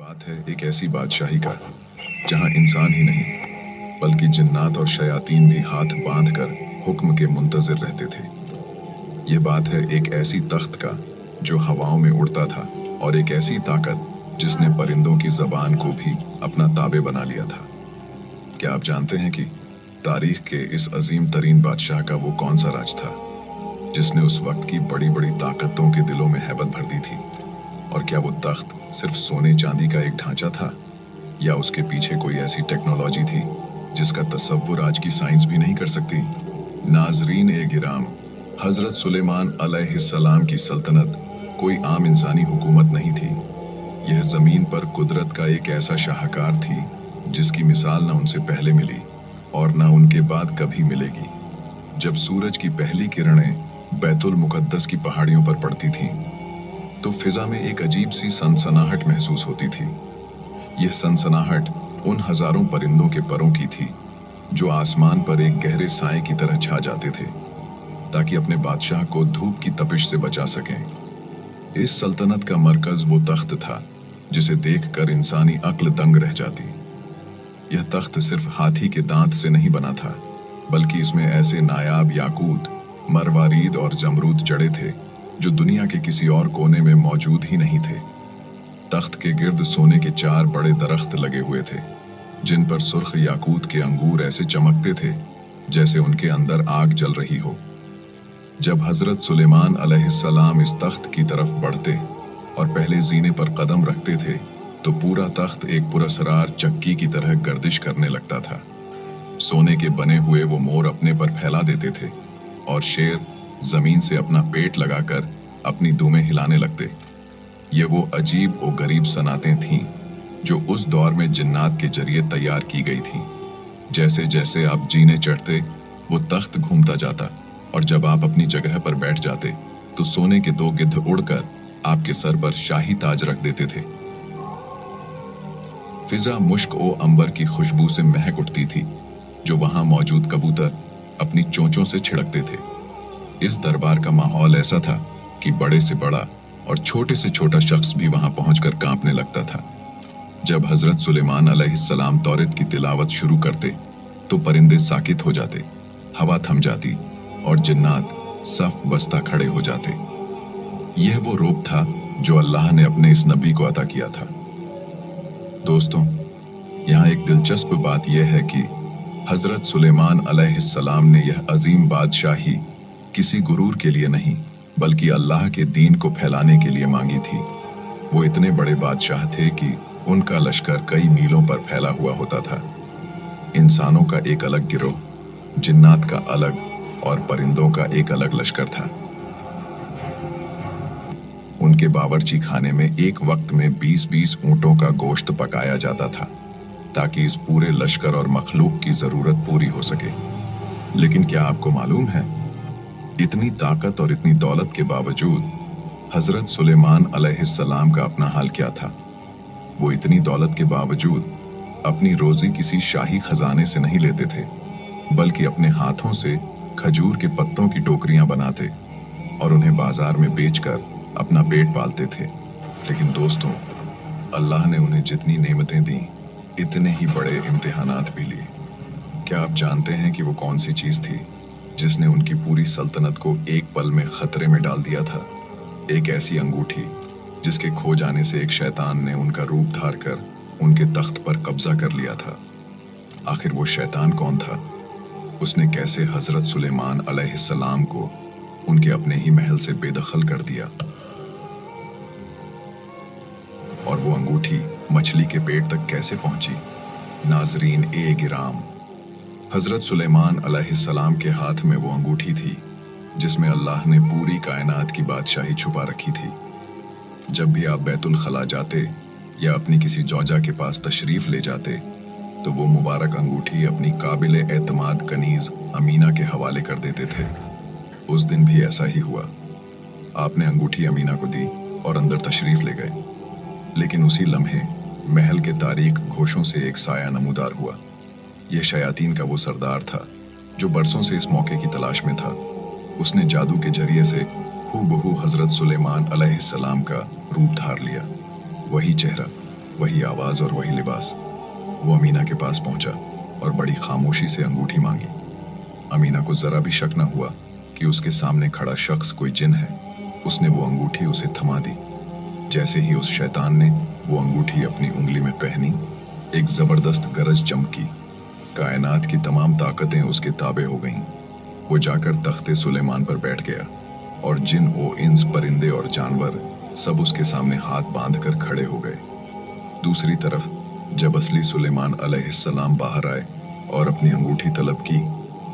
बात है एक ऐसी बादशाही का जहां इंसान ही नहीं बल्कि जिन्नात और शयातीन भी हाथ बांधकर हुक्म के मुंतजिर रहते थे। ये बात है एक ऐसी तख्त का जो हवाओं में उड़ता था और एक ऐसी ताकत जिसने परिंदों की जबान को भी अपना ताबे बना लिया था। क्या आप जानते हैं कि तारीख के इस अजीम तरीन बादशाह का वो कौन सा राज था जिसने उस वक्त की बड़ी बड़ी ताकतों के दिलों में हैबत भर दी थी? और क्या वो तख्त सिर्फ सोने चांदी का एक ढांचा था या उसके पीछे कोई ऐसी टेक्नोलॉजी थी जिसका तसव्वुर आज की साइंस भी नहीं कर सकती? नाजरीन ए गिराम, हजरत सुलेमान अलैहिस्सलाम की सल्तनत कोई आम इंसानी हुकूमत नहीं थी। यह जमीन पर कुदरत का एक ऐसा शाहकार थी जिसकी मिसाल न उनसे पहले मिली और न उनके बाद कभी मिलेगी। जब सूरज की पहली किरणें बैतुल मुकद्दस की पहाड़ियों पर पड़ती थीं, तो फिजा में एक अजीब सी सनसनाहट महसूस होती थी। यह सनसनाहट उन हजारों परिंदों के परों की थी जो आसमान पर एक गहरे साए की तरह छा जाते थे ताकि अपने बादशाह को धूप की तपिश से बचा सकें। इस सल्तनत का मरकज वो तख्त था जिसे देखकर इंसानी अक्ल दंग रह जाती। यह तख्त सिर्फ हाथी के दांत से नहीं बना था, बल्कि इसमें ऐसे नायाब याकूत, मरवारीद और जमरूद जड़े थे जो दुनिया के किसी और कोने में मौजूद ही नहीं थे। तख्त के गिर्द सोने के 4 बड़े दरख्त लगे हुए थे जिन पर सुर्ख याकूत के अंगूर ऐसे चमकते थे जैसे उनके अंदर आग जल रही हो। जब हजरत सुलेमान अलैहिस्सलाम इस तख्त की तरफ बढ़ते और पहले जीने पर कदम रखते थे तो पूरा तख्त एक पुरस्रार चक्की की तरह गर्दिश करने लगता था। सोने के बने हुए वो मोर अपने पर फैला देते थे और शेर जमीन से अपना पेट लगाकर अपनी दुमें हिलाने लगते। ये वो अजीब और गरीब सनातें थीं जो उस दौर में जिन्नात के जरिए तैयार की गई थीं। जैसे जैसे आप जीने चढ़ते वो तख्त घूमता जाता और जब आप अपनी जगह पर बैठ जाते तो सोने के 2 गिद्ध उड़कर आपके सर पर शाही ताज रख देते थे। फिजा मुश्क ओ अंबर की खुशबू से महक उठती थी जो वहां मौजूद कबूतर अपनी चोंचों से छिड़कते थे। इस दरबार का माहौल ऐसा था कि बड़े से बड़ा और छोटे से छोटा शख्स भी वहां पहुंचकर कांपने लगता था। जब हजरत सुलेमान अलैहिस्सलाम तौरात की तिलावत शुरू करते तो परिंदे साकित हो जाते, हवा थम जाती और जिन्नात सफ बस्ता खड़े हो जाते। यह वो रूप था जो अल्लाह ने अपने इस नबी को अता किया था। दोस्तों, यहाँ एक दिलचस्प बात यह है कि हजरत सुलेमान अलैहिस्सलाम ने यह अजीम बादशाही किसी गुरूर के लिए नहीं बल्कि अल्लाह के दीन को फैलाने के लिए मांगी थी। वो इतने बड़े बादशाह थे कि उनका लश्कर कई मीलों पर फैला हुआ होता था। इंसानों का एक अलग गिरोह, जिन्नात का अलग और परिंदों का एक अलग लश्कर था। उनके बावर्ची खाने में एक वक्त में 20-20 ऊंटों का गोश्त पकाया जाता था ताकि इस पूरे लश्कर और मखलूक की जरूरत पूरी हो सके। लेकिन क्या आपको मालूम है, इतनी ताकत और इतनी दौलत के बावजूद हजरत सुलेमान अलैहिस्सलाम का अपना हाल क्या था? वो इतनी दौलत के बावजूद अपनी रोजी किसी शाही खजाने से नहीं लेते थे बल्कि अपने हाथों से खजूर के पत्तों की टोकरियां बनाते और उन्हें बाजार में बेचकर अपना पेट पालते थे। लेकिन दोस्तों, अल्लाह ने उन्हें जितनी नेमतें दी इतने ही बड़े इम्तिहानात भी लिए। क्या आप जानते हैं कि वो कौन सी चीज थी जिसने उनकी पूरी सल्तनत को एक पल में खतरे में डाल दिया था? एक ऐसी अंगूठी जिसके खो जाने से एक शैतान ने उनका रूप धार कर उनके तख्त पर कब्जा कर लिया था। आखिर वो शैतान कौन था? उसने कैसे हजरत सुलेमान अलैहिस्सलाम को उनके अपने ही महल से बेदखल कर दिया? और वो अंगूठी मछली के पेट तक कैसे पहुंची? नाजरीन ए गिराम, हजरत सुलेमान अलैहिस्सलाम के हाथ में वो अंगूठी थी जिसमें अल्लाह ने पूरी कायनात की बादशाही छुपा रखी थी। जब भी आप बैतुल खला जाते या अपनी किसी जौजा के पास तशरीफ ले जाते तो वो मुबारक अंगूठी अपनी काबिल एतमाद कनीज अमीना के हवाले कर देते थे। उस दिन भी ऐसा ही हुआ। आपने अंगूठी अमीना को दी और अंदर तशरीफ ले गए। लेकिन उसी लम्हे महल के तारीक घोषों से एक साया नमूदार हुआ। यह शयातीन का वो सरदार था जो बरसों से इस मौके की तलाश में था। उसने जादू के जरिए से हूबहू हजरत सुलेमान अलैहिस्सलाम का रूप धार लिया। वही चेहरा, वही आवाज और वही लिबास। वो अमीना के पास पहुंचा और बड़ी खामोशी से अंगूठी मांगी। अमीना को जरा भी शक न हुआ कि उसके सामने खड़ा शख्स कोई जिन है। उसने वो अंगूठी उसे थमा दी। जैसे ही उस शैतान ने वो अंगूठी अपनी उंगली में पहनी, एक जबरदस्त गरज चमकी। कायनात की तमाम ताकतें उसके ताबे हो गईं। वो जाकर तख्ते सुलेमान पर बैठ गया और जिन ओ इंस, परिंदे और जानवर सब उसके सामने हाथ बांधकर खड़े हो गए। दूसरी तरफ जब असली सुलेमान अलैहिस्सलाम बाहर आए और अपनी अंगूठी तलब की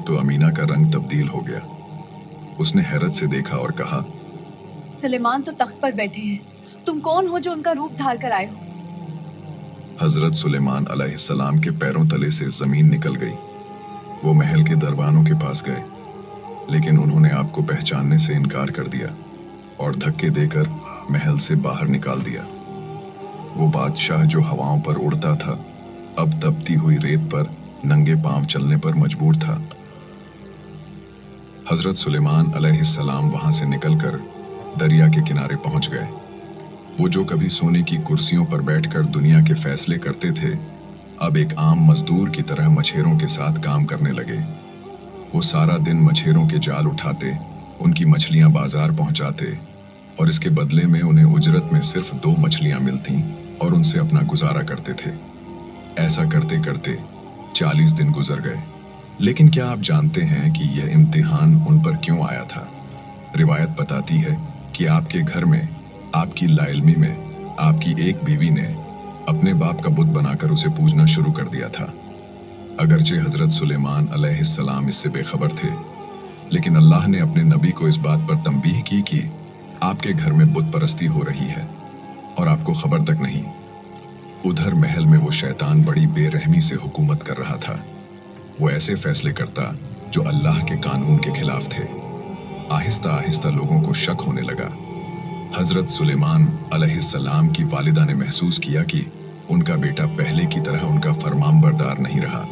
तो अमीना का रंग तब्दील हो गया। उसने हैरत से देखा और कहा, सुलेमान तो तख्त पर बैठे हैं, तुम कौन हो जो उनका रूप धार कर आए हो? हजरत सुलेमान अलैहिस्सलाम के पैरों तले से जमीन निकल गई। वो महल के दरबानों के पास गए, लेकिन उन्होंने आपको पहचानने से इनकार कर दिया और धक्के देकर महल से बाहर निकाल दिया। वो बादशाह जो हवाओं पर उड़ता था, अब तपती हुई रेत पर नंगे पांव चलने पर मजबूर था। हजरत सुलेमान अलैहिस्सलाम वहां से निकलकर दरिया के किनारे पहुंच गए। वो जो कभी सोने की कुर्सियों पर बैठकर दुनिया के फैसले करते थे, अब एक आम मजदूर की तरह मछेरों के साथ काम करने लगे। वो सारा दिन मछेरों के जाल उठाते, उनकी मछलियां बाजार पहुंचाते और इसके बदले में उन्हें उजरत में सिर्फ 2 मछलियां मिलती और उनसे अपना गुजारा करते थे। ऐसा करते करते 40 दिन गुजर गए। लेकिन क्या आप जानते हैं कि यह इम्तिहान उन पर क्यों आया था? रिवायत बताती है कि आपके घर में, आपकी लाइल्मी में, आपकी एक बीवी ने अपने बाप का बुत बनाकर उसे पूजना शुरू कर दिया था। अगरचे हजरत सुलेमान अलैहिस्सलाम इससे बेखबर थे, लेकिन अल्लाह ने अपने नबी को इस बात पर तंबीह की कि आपके घर में बुत परस्ती हो रही है और आपको खबर तक नहीं। उधर महल में वो शैतान बड़ी बेरहमी से हुकूमत कर रहा था। वो ऐसे फैसले करता जो अल्लाह के कानून के खिलाफ थे। आहिस्ता आहिस्ता लोगों को शक होने लगा। हजरत सुलेमान अलैहिस्सलाम की वालिदा ने महसूस किया कि उनका बेटा पहले की तरह उनका फरमानबरदार नहीं रहा।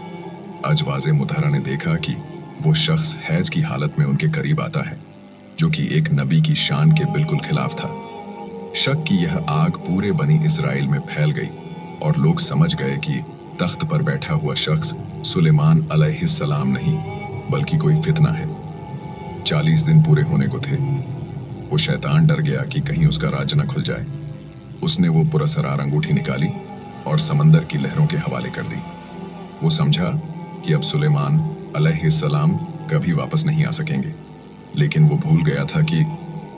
अजवाज़े मुतहरा ने देखा कि वो शख्स हैज की हालत में उनके करीब आता है, जो कि एक नबी की शान के बिल्कुल खिलाफ था। शक की यह आग पूरे बनी इस्राइल में फैल गई और लोग समझ गए कि तख्त पर बैठा हुआ शख्स सुलेमान अलैहिस्सलाम नहीं, बल्कि कोई फितना है। 40 दिन पूरे होने को थे। वो शैतान डर गया कि कहीं उसका राज न खुल जाए। उसने वो पुरस्कार अंगूठी निकाली और समंदर की लहरों के हवाले कर दी। वो समझा कि अब सुलेमान अलैहिस्सलाम कभी वापस नहीं आ सकेंगे, लेकिन वो भूल गया था कि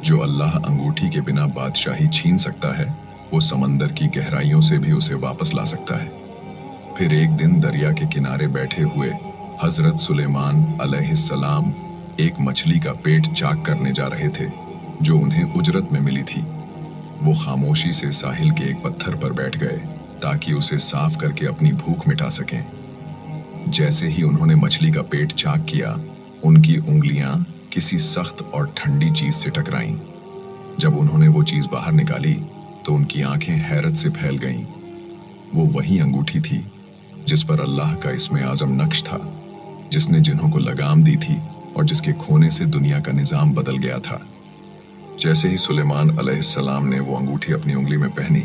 जो अल्लाह अंगूठी के बिना बादशाही छीन सकता है, वो समंदर की गहराइयों से भी उसे वापस ला सकता है। फिर एक दिन दरिया के किनारे बैठे हुए हजरत सुलेमान अलैहिस्सलाम एक मछली का पेट चाक करने जा रहे थे, जो उन्हें उजरत में मिली थी। वो खामोशी से साहिल के एक पत्थर पर बैठ गए ताकि उसे साफ करके अपनी भूख मिटा सकें। जैसे ही उन्होंने मछली का पेट चाक किया, उनकी उंगलियां किसी सख्त और ठंडी चीज से टकराईं। जब उन्होंने वो चीज बाहर निकाली तो उनकी आंखें हैरत से फैल गईं। वो वही अंगूठी थी जिस पर अल्लाह का इस्मे आजम नक्श था, जिसने जिन्हों को लगाम दी थी और जिसके खोने से दुनिया का निजाम बदल गया था। जैसे ही सुलेमान अलैहिस्सलाम ने वो अंगूठी अपनी उंगली में पहनी,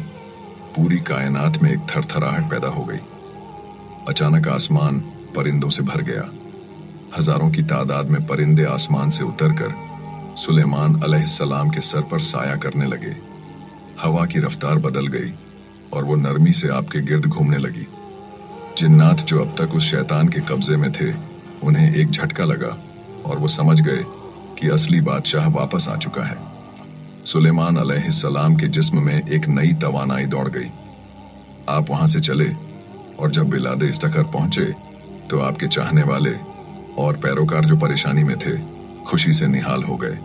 पूरी कायनात में एक थरथराहट पैदा हो गई। अचानक आसमान परिंदों से भर गया। हजारों की तादाद में परिंदे आसमान से उतरकर सुलेमान अलैहिस्सलाम के सर पर साया करने लगे। हवा की रफ्तार बदल गई और वो नरमी से आपके गिर्द घूमने लगी। जिन्नात जो अब तक उस शैतान के कब्जे में थे, उन्हें एक झटका लगा और वो समझ गए कि असली बादशाह वापस आ चुका है। सुलेमान अलैहिस्सलाम के जिस्म में एक नई तवानाई दौड़ गई। आप वहां से चले और जब बिलादे इस्तखर पहुंचे तो आपके चाहने वाले और पैरोकार जो परेशानी में थे, खुशी से निहाल हो गए।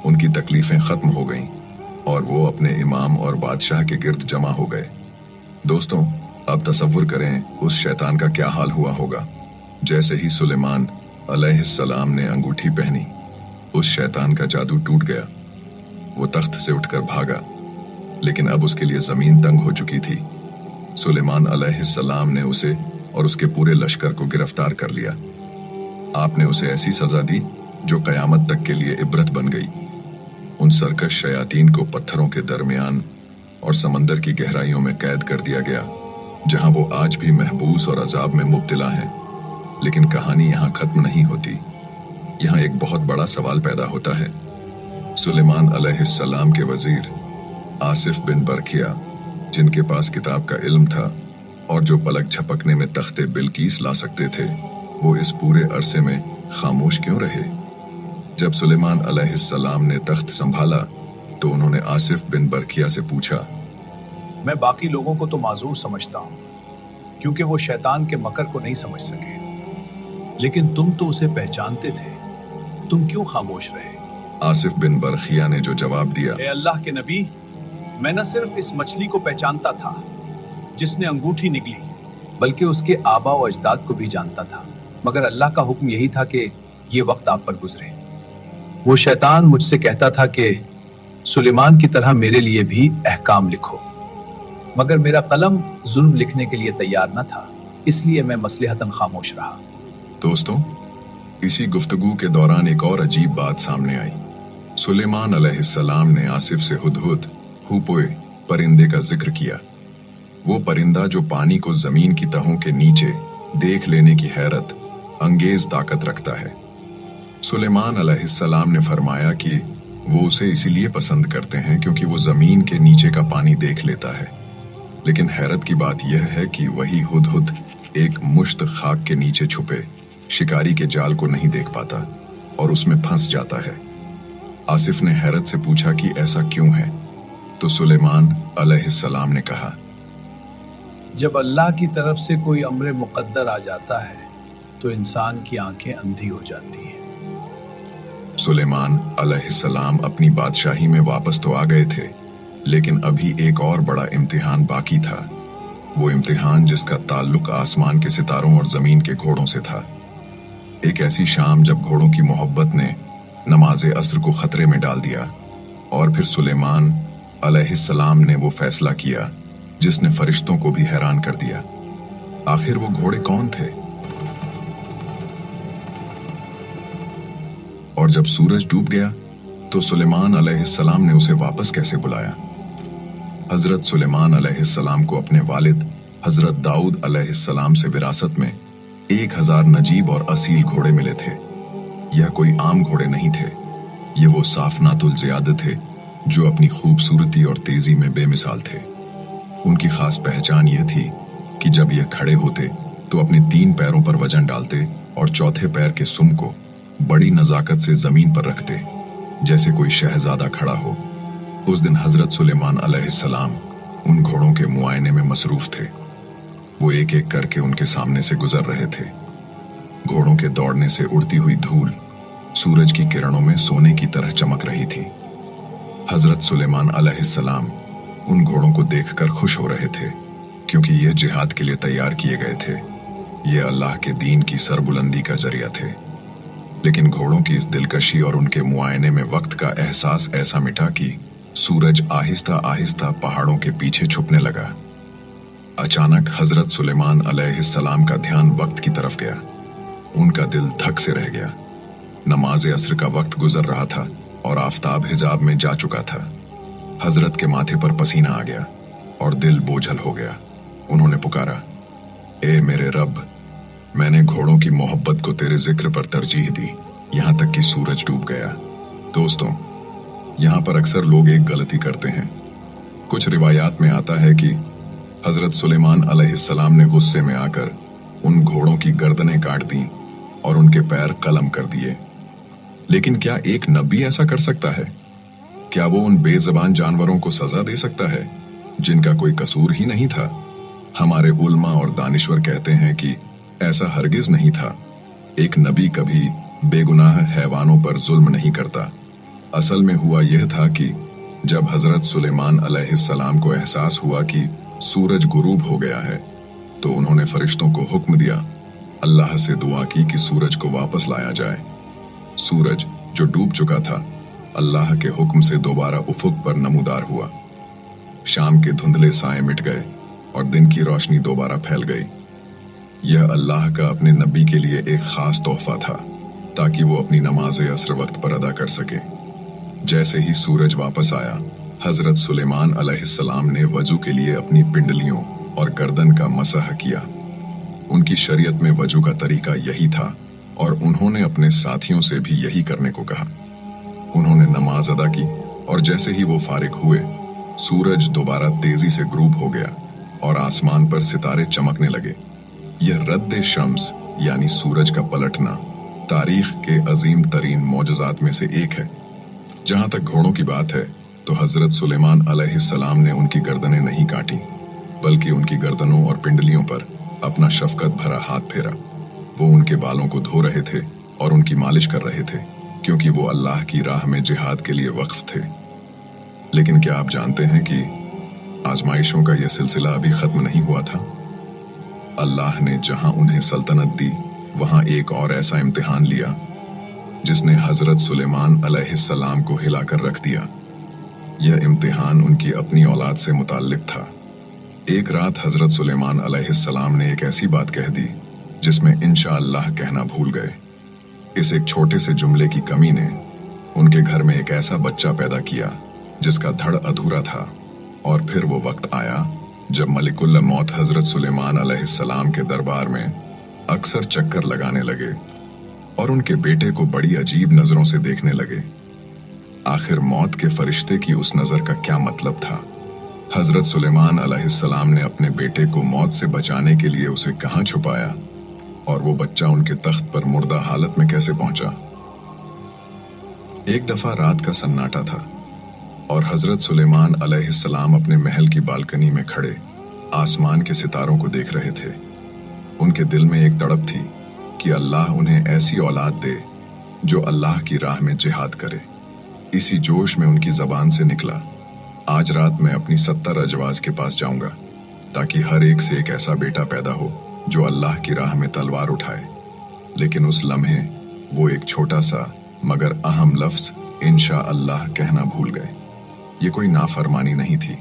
उनकी तकलीफें खत्म हो गईं और वो अपने इमाम और बादशाह के गिर्द जमा हो गए। दोस्तों, अब तसव्वुर करें उस शैतान का क्या हाल हुआ होगा। जैसे ही सुलेमान अलैहिस्सलाम ने अंगूठी पहनी, उस शैतान का जादू टूट गया। वो तख्त से उठकर भागा, लेकिन अब उसके लिए जमीन तंग हो चुकी थी। सुलेमान अलैहिस्सलाम ने उसे और उसके पूरे लश्कर को गिरफ्तार कर लिया। आपने उसे ऐसी सजा दी जो कयामत तक के लिए इबरत बन गई। उन सरकश शयातीन को पत्थरों के दरमियान और समंदर की गहराइयों में कैद कर दिया गया, जहां वो आज भी महबूस और अजाब में मुब्तला हैं। लेकिन कहानी यहाँ खत्म नहीं होती। यहाँ एक बहुत बड़ा सवाल पैदा होता है। सुलेमान अलैहिस्सलाम के वजीर आसिफ बिन बरखिया, जिनके पास किताब का इल्म था और जो पलक झपकने में तख्ते बिल्कीस ला सकते थे, वो इस पूरे अरसे में खामोश क्यों रहे? जब सुलेमान अलैहिस्सलाम ने तख्त संभाला तो उन्होंने आसिफ बिन बरखिया से पूछा, मैं बाकी लोगों को तो माजूर समझता हूँ क्योंकि वो शैतान के मकर को नहीं समझ सके, लेकिन तुम तो उसे पहचानते थे, तुम क्यों खामोश रहे? आसिफ बिन बरखिया ने जो जवाब दिया, ए अल्लाह के नबी, मैं न सिर्फ इस मछली को पहचानता था जिसने अंगूठी निकली, बल्कि उसके आबा व अजदाद को भी जानता था, मगर अल्लाह का हुक्म यही था कि ये वक्त आप पर गुजरे। वो शैतान मुझसे कहता था कि सुलेमान की तरह मेरे लिए भी अहकाम लिखो, मगर मेरा कलम जुल्म लिखने के लिए तैयार न था, इसलिए मैं मसलहतन खामोश रहा। दोस्तों, इसी गुफ्तगू के दौरान एक और अजीब बात सामने आई। सुलेमान अलैहिस्सलाम ने आसिफ से हुदहुद हुपोए परिंदे का जिक्र किया। वो परिंदा जो पानी को जमीन की तहों के नीचे देख लेने की हैरत अंगेज ताकत रखता है। सुलेमान अलैहिस्सलाम ने फरमाया कि वो उसे इसीलिए पसंद करते हैं क्योंकि वो जमीन के नीचे का पानी देख लेता है। लेकिन हैरत की बात यह है कि वही हुदहुद एक मुश्त खाक के नीचे छुपे शिकारी के जाल को नहीं देख पाता और उसमें फंस जाता है। आसिफ ने हैरत से पूछा कि ऐसा क्यों है, तो सुलेमान अलैहिस्सलाम ने कहा, जब अल्लाह की तरफ से कोई अम्र मुक़द्दर आ जाता है तो इंसान की आंखें अंधी हो जाती हैं। सुलेमान अलैहिस्सलाम अपनी बादशाही में वापस तो आ गए थे, लेकिन अभी एक और बड़ा इम्तिहान बाकी था। वो इम्तिहान जिसका ताल्लुक आसमान के सितारों और जमीन के घोड़ों से था। एक ऐसी शाम जब घोड़ों की मोहब्बत ने नमाज़े अस्र को खतरे में डाल दिया, और फिर सुलेमान अलैहिस्सलाम ने वो फैसला किया जिसने फरिश्तों को भी हैरान कर दिया। आखिर वो घोड़े कौन थे? और जब सूरज डूब गया तो सुलेमान अलैहिस्सलाम ने उसे वापस कैसे बुलाया? हजरत सुलेमान अलैहिस्सलाम को अपने वालिद हजरत दाऊद अलैहिस्सलाम से विरासत में 1000 नजीब और असील घोड़े मिले थे। यह कोई आम घोड़े नहीं थे, ये वो साफनातुल ज़ियाद थे जो अपनी खूबसूरती और तेजी में बेमिसाल थे। उनकी खास पहचान यह थी कि जब यह खड़े होते तो अपने 3 पैरों पर वजन डालते और चौथे पैर के सुम को बड़ी नजाकत से जमीन पर रखते, जैसे कोई शहजादा खड़ा हो। उस दिन हजरत सुलेमान अलैहिस्सलाम उन घोड़ों के मुआयने में मसरूफ थे। वो एक एक करके उनके सामने से गुजर रहे थे। घोड़ों के दौड़ने से उड़ती हुई धूल सूरज की किरणों में सोने की तरह चमक रही थी। हजरत सुलेमान अलैहिस्सलाम उन घोड़ों को देखकर खुश हो रहे थे, क्योंकि ये जिहाद के लिए तैयार किए गए थे। ये अल्लाह के दीन की सरबुलंदी का जरिया थे। लेकिन घोड़ों की इस दिलकशी और उनके मुआयने में वक्त का एहसास ऐसा मिटा कि सूरज आहिस्ता आहिस्ता पहाड़ों के पीछे छुपने लगा। अचानक हजरत सुलेमान अलैहिस्सलाम का ध्यान वक्त की तरफ गया। उनका दिल धक से रह गया। नमाज अस्र का वक्त गुजर रहा था और आफताब हिजाब में जा चुका था। हजरत के माथे पर पसीना आ गया और दिल बोझल हो गया। उन्होंने पुकारा, ए मेरे रब, मैंने घोड़ों की मोहब्बत को तेरे जिक्र पर तरजीह दी, यहाँ तक कि सूरज डूब गया। दोस्तों, यहाँ पर अक्सर लोग एक गलती करते हैं। कुछ रिवायात में आता है कि हजरत सुलेमान अलैहिस्सलाम ने गुस्से में आकर उन घोड़ों की गर्दनें काट दी और उनके पैर कलम कर दिए। लेकिन क्या एक नबी ऐसा कर सकता है? क्या वो उन बेज़बान जानवरों को सजा दे सकता है जिनका कोई कसूर ही नहीं था? हमारे उल्मा और दानिश्वर कहते हैं कि ऐसा हरगिज नहीं था। एक नबी कभी बेगुनाह हैवानों पर जुल्म नहीं करता। असल में हुआ यह था कि जब हजरत सुलेमान अलैहिस्सलाम को एहसास हुआ कि सूरज गुरूब हो गया है, तो उन्होंने फरिश्तों को हुक्म दिया, अल्लाह से दुआ की कि सूरज को वापस लाया जाए। सूरज जो डूब चुका था, अल्लाह के हुक्म से दोबारा उफुक पर नमूदार हुआ। शाम के धुंधले साए मिट गए और दिन की रोशनी दोबारा फैल गई। यह अल्लाह का अपने नबी के लिए एक खास तोहफा था, ताकि वो अपनी नमाज अस्र वक्त पर अदा कर सके। जैसे ही सूरज वापस आया, हजरत सुलेमान अलैहिस्सलाम ने वजू के लिए अपनी पिंडलियों और गर्दन का मसह किया। उनकी शरीयत में वजू का तरीका यही था और उन्होंने अपने साथियों से भी यही करने को कहा। उन्होंने नमाज अदा की और जैसे ही वो फारिग हुए, सूरज दोबारा तेजी से ग्रूब हो गया और आसमान पर सितारे चमकने लगे। यह रद्द शम्स यानी सूरज का पलटना तारीख के अजीम तरीन मौजज़ात में से एक है। जहां तक घोड़ों की बात है तो हजरत सुलेमान अलैहिस्सलाम ने उनकी गर्दनें नहीं काटी, बल्कि उनकी गर्दनों और पिंडलियों पर अपना शफकत भरा हाथ फेरा। वो उनके बालों को धो रहे थे और उनकी मालिश कर रहे थे, क्योंकि वो अल्लाह की राह में जिहाद के लिए वक्फ थे। लेकिन क्या आप जानते हैं कि आजमाइशों का यह सिलसिला अभी खत्म नहीं हुआ था? अल्लाह ने जहां उन्हें सल्तनत दी, वहां एक और ऐसा इम्तिहान लिया जिसने हजरत सुलेमान अलैहिस्सलाम को हिलाकर रख दिया। यह इम्तिहान उनकी अपनी औलाद से मुताल्लिक था। एक रात हजरत सुलेमान अलैहिस्सलाम ने एक ऐसी बात कह दी जिसमें इंशाअल्लाह कहना भूल गए। इस एक छोटे से जुमले की कमी ने उनके घर में एक ऐसा बच्चा पैदा किया जिसका धड़ अधूरा था। और फिर वो वक्त आया जब मलिकुल मौत हजरत सुलेमान अलैहिस्सलाम के दरबार में अक्सर चक्कर लगाने लगे और उनके बेटे को बड़ी अजीब नजरों से देखने लगे। आखिर मौत के फरिश्ते की उस नजर का क्या मतलब था? हजरत सुलेमान अलैहिस्सलाम ने अपने बेटे को मौत से बचाने के लिए उसे कहां छुपाया और वो बच्चा उनके तख्त पर मुर्दा हालत में कैसे पहुंचा? एक दफा रात का सन्नाटा था और हजरत सुलेमान अलैहिस्सलाम अपने महल की बालकनी में खड़े आसमान के सितारों को देख रहे थे। उनके दिल में एक तड़प थी कि अल्लाह उन्हें ऐसी औलाद दे जो अल्लाह की राह में जिहाद करे। इसी जोश में उनकी जबान से निकला, आज रात मैं अपनी 70 अजवाज के पास जाऊंगा ताकि हर एक से एक ऐसा बेटा पैदा हो जो अल्लाह की राह में तलवार उठाए। लेकिन उस लम्हे वो एक छोटा सा मगर अहम लफ्ज इंशाअल्लाह कहना भूल गए। ये कोई नाफरमानी नहीं थी,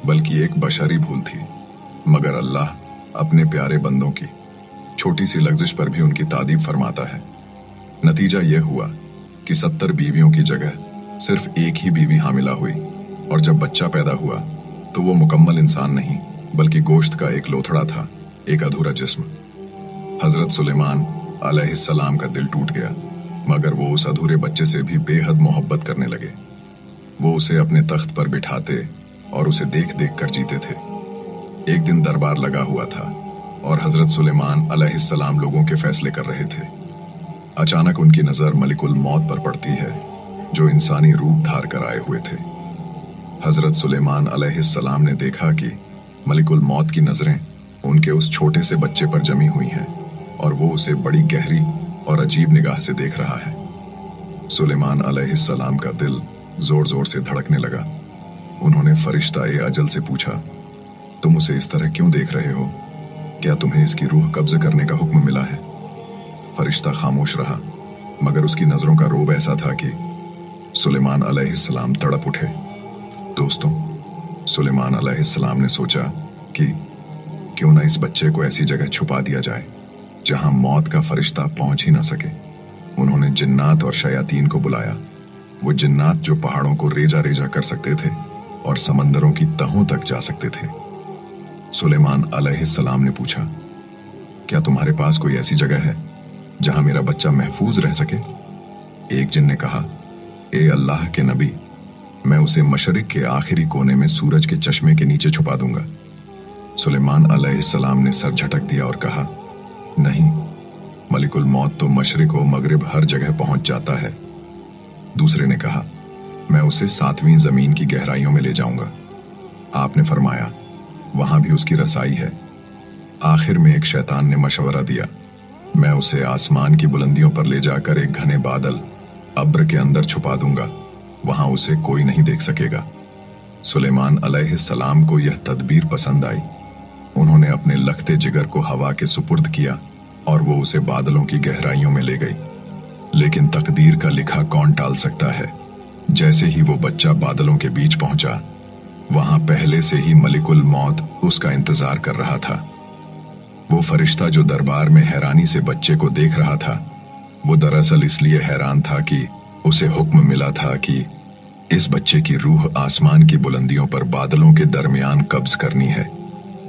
बल्कि एक बशरी भूल थी, मगर अल्लाह अपने प्यारे बंदों की छोटी सी लग्जिश पर भी उनकी तारीफ फरमाता है। नतीजा यह हुआ कि 70 बीवियों की जगह सिर्फ एक ही बीवी हामिला हुई और जब बच्चा पैदा हुआ तो वो मुकम्मल इंसान नहीं बल्कि गोश्त का एक लोथड़ा था, एक अधूरा जिस्म। हजरत सुलेमान अलैहिस्सलाम का दिल टूट गया, मगर वो उस अधूरे बच्चे से भी बेहद मोहब्बत करने लगे। वो उसे अपने तख्त पर बिठाते और उसे देख देख कर जीते थे। एक दिन दरबार लगा हुआ था और हजरत सुलेमान अलैहिस्सलाम लोगों के फैसले कर रहे थे। अचानक उनकी नजर मलिकुल मौत पर पड़ती है जो इंसानी रूप धार कर आए हुए थे। हजरत सुलेमान अलैहिस्सलाम ने देखा कि मलिकुल मौत की नजरें उनके उस छोटे से बच्चे पर जमी हुई हैं और वो उसे बड़ी गहरी और अजीब निगाह से देख रहा है। सुलेमान अलैहिस्सलाम का दिल जोर जोर से धड़कने लगा। उन्होंने फरिश्ता-ए अजल से पूछा, तुम उसे इस तरह क्यों देख रहे हो? क्या तुम्हें इसकी रूह कब्ज करने का हुक्म मिला है? फरिश्ता खामोश रहा, मगर उसकी नजरों का रोब ऐसा था कि सुलेमान अलैहिस्सलाम तड़प उठे। दोस्तों, सुलेमान अलैहिस्सलाम ने सोचा कि क्यों ना इस बच्चे को ऐसी जगह छुपा दिया जाए जहां मौत का फरिश्ता पहुंच ही ना सके। उन्होंने जिन्नात और शयातीन को बुलाया, वो जिन्नात जो पहाड़ों को रेजा रेजा कर सकते थे और समंदरों की तहों तक जा सकते थे। सुलेमान अलैहिस्सलाम ने पूछा, क्या तुम्हारे पास कोई ऐसी जगह है जहां मेरा बच्चा महफूज रह सके? एक जिन ने कहा, ए अल्लाह के नबी, मैं उसे मशरिक के आखिरी कोने में सूरज के चश्मे के नीचे छुपा दूंगा। सुलेमान अलैहिस्सलाम ने सर झटक दिया और कहा, नहीं, मलिकुल मौत तो मशरिक व मगरिब हर जगह पहुंच जाता है। दूसरे ने कहा, मैं उसे 7वीं जमीन की गहराइयों में ले जाऊंगा। आपने फरमाया, वहां भी उसकी रसाई है। आखिर में एक शैतान ने मशवरा दिया, मैं उसे आसमान की बुलंदियों पर ले जाकर एक घने बादल अब्र के अंदर छुपा दूंगा, वहां उसे कोई नहीं देख सकेगा। सुलेमान अलैहिस्सलाम को यह तदबीर पसंद आई। उन्होंने अपने लखते जिगर को हवा के सुपुर्द किया और वो उसे बादलों की गहराइयों में ले गई। लेकिन तकदीर का लिखा कौन टाल सकता है? जैसे ही वो बच्चा बादलों के बीच पहुंचा, वहां पहले से ही मलिकुल मौत उसका इंतजार कर रहा था। वो फरिश्ता जो दरबार में हैरानी से बच्चे को देख रहा था, वो दरअसल इसलिए हैरान था कि उसे हुक्म मिला था कि इस बच्चे की रूह आसमान की बुलंदियों पर बादलों के दरमियान कब्ज करनी है,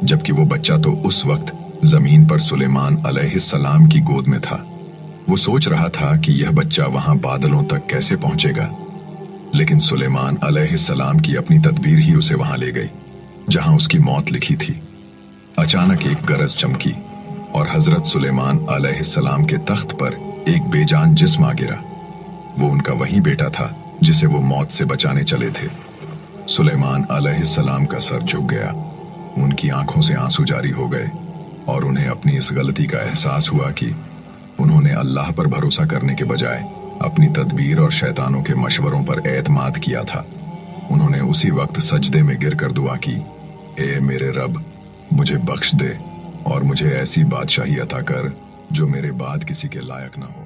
जबकि वो बच्चा तो उस वक्त जमीन पर सुलेमान अलैहिस्सलाम की गोद में था। वो सोच रहा था कि यह बच्चा वहां बादलों तक कैसे पहुंचेगा, लेकिन सुलेमान अलैहिस्सलाम की अपनी तदबीर ही उसे वहां ले गई जहां उसकी मौत लिखी थी। अचानक एक गरज चमकी और हजरत सुलेमान अलैहिस्सलाम के तख्त पर एक बेजान जिस्म आ गिरा। वो उनका वही बेटा था जिसे वो मौत से बचाने चले थे। सुलेमान अलैहिस्सलाम का सर झुक गया, उनकी आंखों से आंसू जारी हो गए और उन्हें अपनी इस गलती का एहसास हुआ कि उन्होंने अल्लाह पर भरोसा करने के बजाय अपनी तदबीर और शैतानों के मशवरों पर एतमाद किया था। उन्होंने उसी वक्त सजदे में गिरकर दुआ की, ए मेरे रब, मुझे बख्श दे और मुझे ऐसी बादशाही अता कर जो मेरे बाद किसी के लायक ना हो।